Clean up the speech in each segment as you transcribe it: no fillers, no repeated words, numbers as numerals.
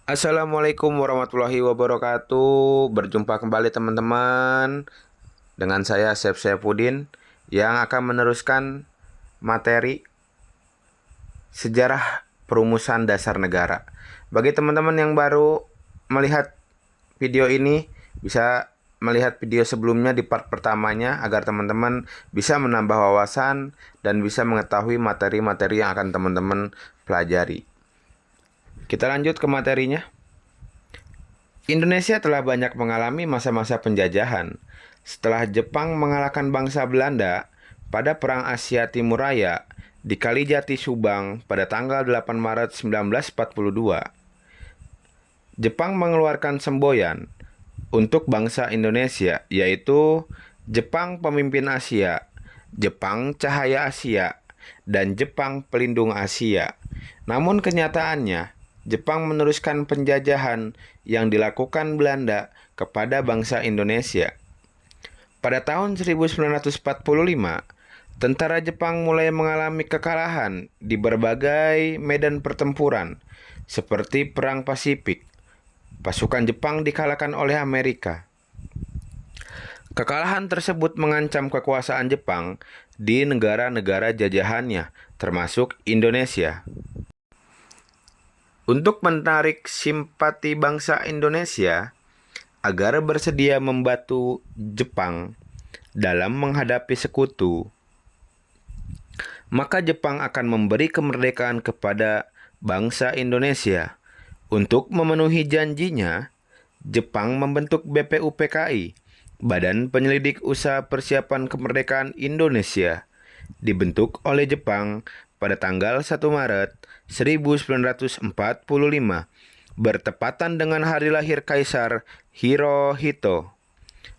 Assalamualaikum warahmatullahi wabarakatuh. Berjumpa kembali teman-teman dengan saya Chef Saifuddin yang akan meneruskan materi sejarah perumusan dasar negara. Bagi teman-teman yang baru melihat video ini, bisa melihat video sebelumnya di part pertamanya agar teman-teman bisa menambah wawasan dan bisa mengetahui materi-materi yang akan teman-teman pelajari. Kita lanjut ke materinya. Indonesia telah banyak mengalami masa-masa penjajahan. Setelah Jepang mengalahkan bangsa Belanda pada Perang Asia Timur Raya di Kalijati, Subang pada tanggal 8 Maret 1942, Jepang mengeluarkan semboyan untuk bangsa Indonesia, yaitu Jepang Pemimpin Asia, Jepang Cahaya Asia, dan Jepang Pelindung Asia. Namun kenyataannya, Jepang meneruskan penjajahan yang dilakukan Belanda kepada bangsa Indonesia. Pada tahun 1945, tentara Jepang mulai mengalami kekalahan di berbagai medan pertempuran, seperti Perang Pasifik. Pasukan Jepang dikalahkan oleh Amerika. Kekalahan tersebut mengancam kekuasaan Jepang di negara-negara jajahannya, termasuk Indonesia. Untuk menarik simpati bangsa Indonesia agar bersedia membantu Jepang dalam menghadapi sekutu, maka Jepang akan memberi kemerdekaan kepada bangsa Indonesia. Untuk memenuhi janjinya, Jepang membentuk BPUPKI, Badan Penyelidik Usaha Persiapan Kemerdekaan Indonesia, dibentuk oleh Jepang pada tanggal 1 Maret 1945, bertepatan dengan hari lahir Kaisar Hirohito.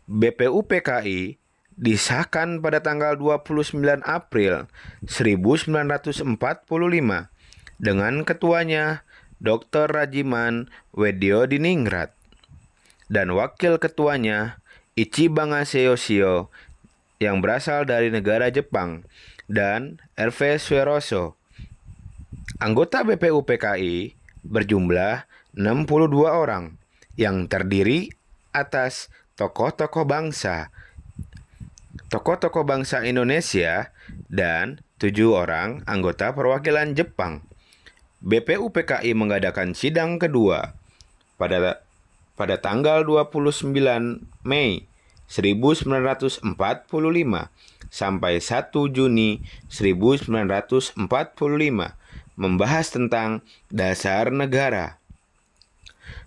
BPUPKI disahkan pada tanggal 29 April 1945 dengan ketuanya Dr. Rajiman Weddiodiningrat dan wakil ketuanya Ichibangase Yoshio yang berasal dari negara Jepang dan Hervé Sueroso. Anggota BPUPKI berjumlah 62 orang yang terdiri atas tokoh-tokoh bangsa Indonesia dan 7 orang anggota perwakilan Jepang. BPUPKI mengadakan sidang kedua pada tanggal 29 Mei 1945 sampai 1 Juni 1945 membahas tentang dasar negara.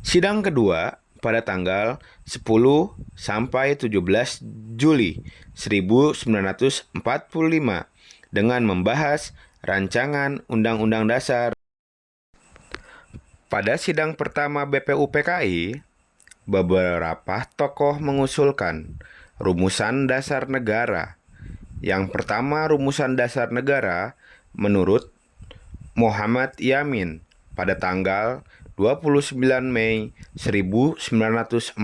Sidang kedua pada tanggal 10 sampai 17 Juli 1945 dengan membahas rancangan Undang-Undang Dasar. Pada sidang pertama BPUPKI, beberapa tokoh mengusulkan rumusan dasar negara. Yang pertama, rumusan dasar negara menurut Muhammad Yamin pada tanggal 29 Mei 1945.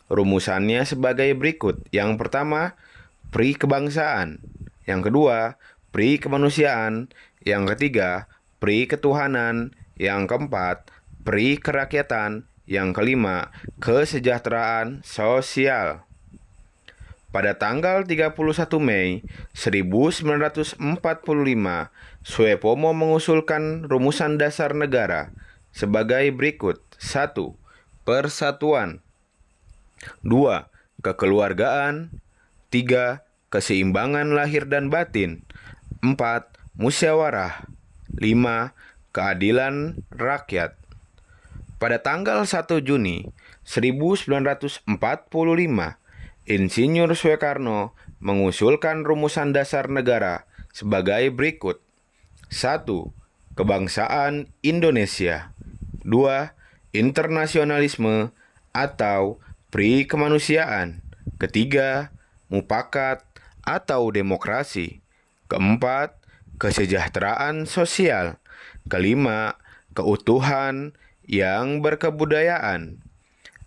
Rumusannya sebagai berikut. Yang pertama, pri kebangsaan. Yang kedua, pri kemanusiaan. Yang ketiga, pri ketuhanan. Yang keempat, pri kerakyatan. Yang kelima, kesejahteraan sosial. Pada tanggal 31 Mei 1945, Suepomo mengusulkan rumusan dasar negara sebagai berikut. 1. Persatuan. 2. Kekeluargaan. 3. Keseimbangan lahir dan batin. 4. Musyawarah. 5. Keadilan rakyat. Pada tanggal 1 Juni 1945, Insinyur Soekarno mengusulkan rumusan dasar negara sebagai berikut. 1. Kebangsaan Indonesia. 2. Internasionalisme atau pri kemanusiaan. Ketiga, mufakat atau demokrasi. Keempat, kesejahteraan sosial. Kelima, keutuhan yang berkebudayaan.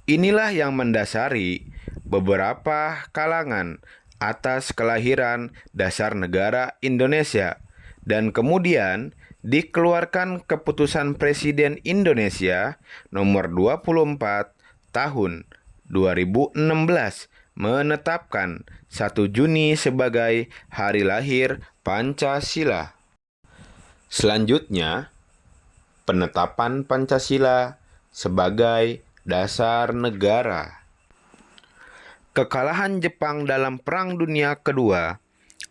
Inilah yang mendasari beberapa kalangan atas kelahiran dasar negara Indonesia dan kemudian dikeluarkan Keputusan Presiden Indonesia Nomor 24 Tahun 2016 menetapkan 1 Juni sebagai Hari Lahir Pancasila. Selanjutnya, penetapan Pancasila sebagai dasar negara. Kekalahan Jepang dalam Perang Dunia Kedua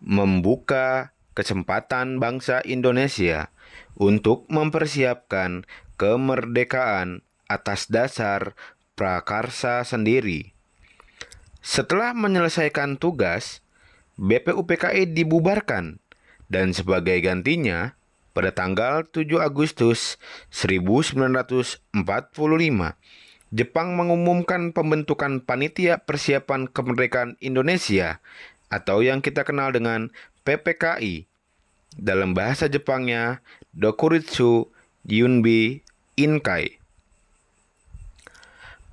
membuka kesempatan bangsa Indonesia untuk mempersiapkan kemerdekaan atas dasar prakarsa sendiri. Setelah menyelesaikan tugas, BPUPKI dibubarkan dan sebagai gantinya, pada tanggal 7 Agustus 1945, Jepang mengumumkan pembentukan Panitia Persiapan Kemerdekaan Indonesia atau yang kita kenal dengan PPKI. Dalam bahasa Jepangnya, Dokuritsu Yunbi Inkai.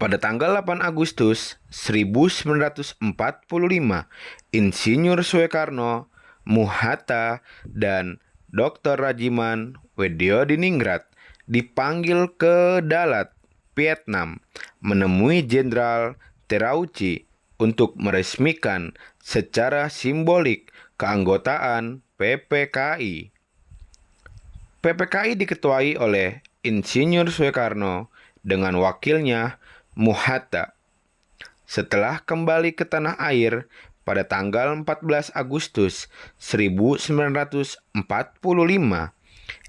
Pada tanggal 8 Agustus 1945, Insinyur Soekarno, Muhatta, dan Dr. Rajiman Weddiodiningrat dipanggil ke Dalat, Vietnam, menemui Jenderal Terauchi untuk meresmikan secara simbolik keanggotaan PPKI. PPKI diketuai oleh Insinyur Soekarno dengan wakilnya Muhatta. Setelah kembali ke tanah air pada tanggal 14 Agustus 1945,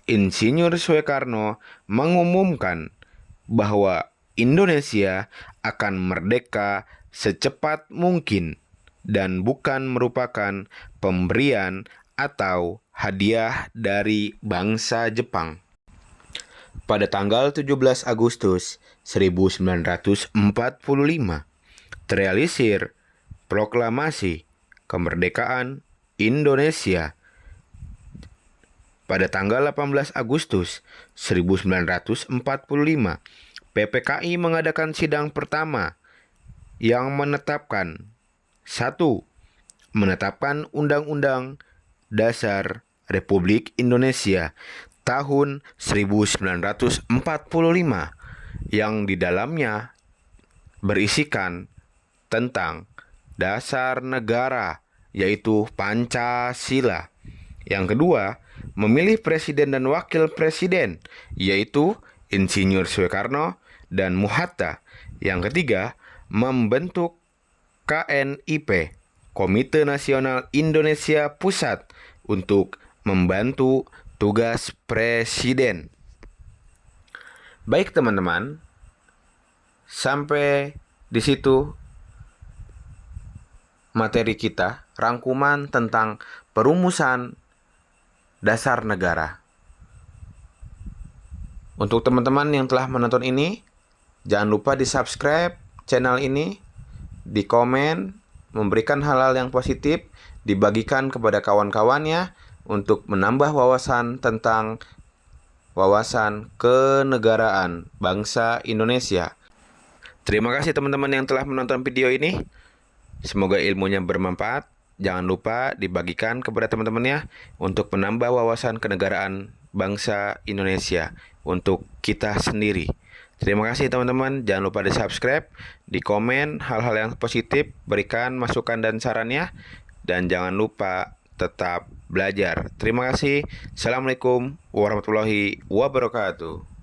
Insinyur Soekarno mengumumkan bahwa Indonesia akan merdeka secepat mungkin dan bukan merupakan pemberian atau hadiah dari bangsa Jepang. Pada tanggal 17 Agustus 1945, terrealisir Proklamasi Kemerdekaan Indonesia. Pada tanggal 18 Agustus 1945, PPKI mengadakan sidang pertama yang menetapkan 1. Menetapkan Undang-Undang Dasar Republik Indonesia tahun 1945 yang di dalamnya berisikan tentang dasar negara, yaitu Pancasila. Yang kedua, memilih presiden dan wakil presiden, yaitu Insinyur Soekarno dan Muhatta. Yang ketiga, membentuk KNIP, Komite Nasional Indonesia Pusat, untuk membantu tugas presiden. Baik teman-teman, sampai di situ materi kita, rangkuman tentang perumusan dasar negara. Untuk teman-teman yang telah menonton ini, jangan lupa di-subscribe channel ini, di-komen, memberikan hal-hal yang positif, dibagikan kepada kawan-kawannya untuk menambah wawasan tentang wawasan kenegaraan bangsa Indonesia. Terima kasih teman-teman yang telah menonton video ini. Semoga ilmunya bermanfaat. Jangan lupa dibagikan kepada teman-temannya untuk menambah wawasan kenegaraan bangsa Indonesia untuk kita sendiri. Terima kasih teman-teman. Jangan lupa di-subscribe, di-komen hal-hal yang positif, berikan masukan dan sarannya, dan jangan lupa tetap belajar. Terima kasih. Assalamualaikum warahmatullahi wabarakatuh.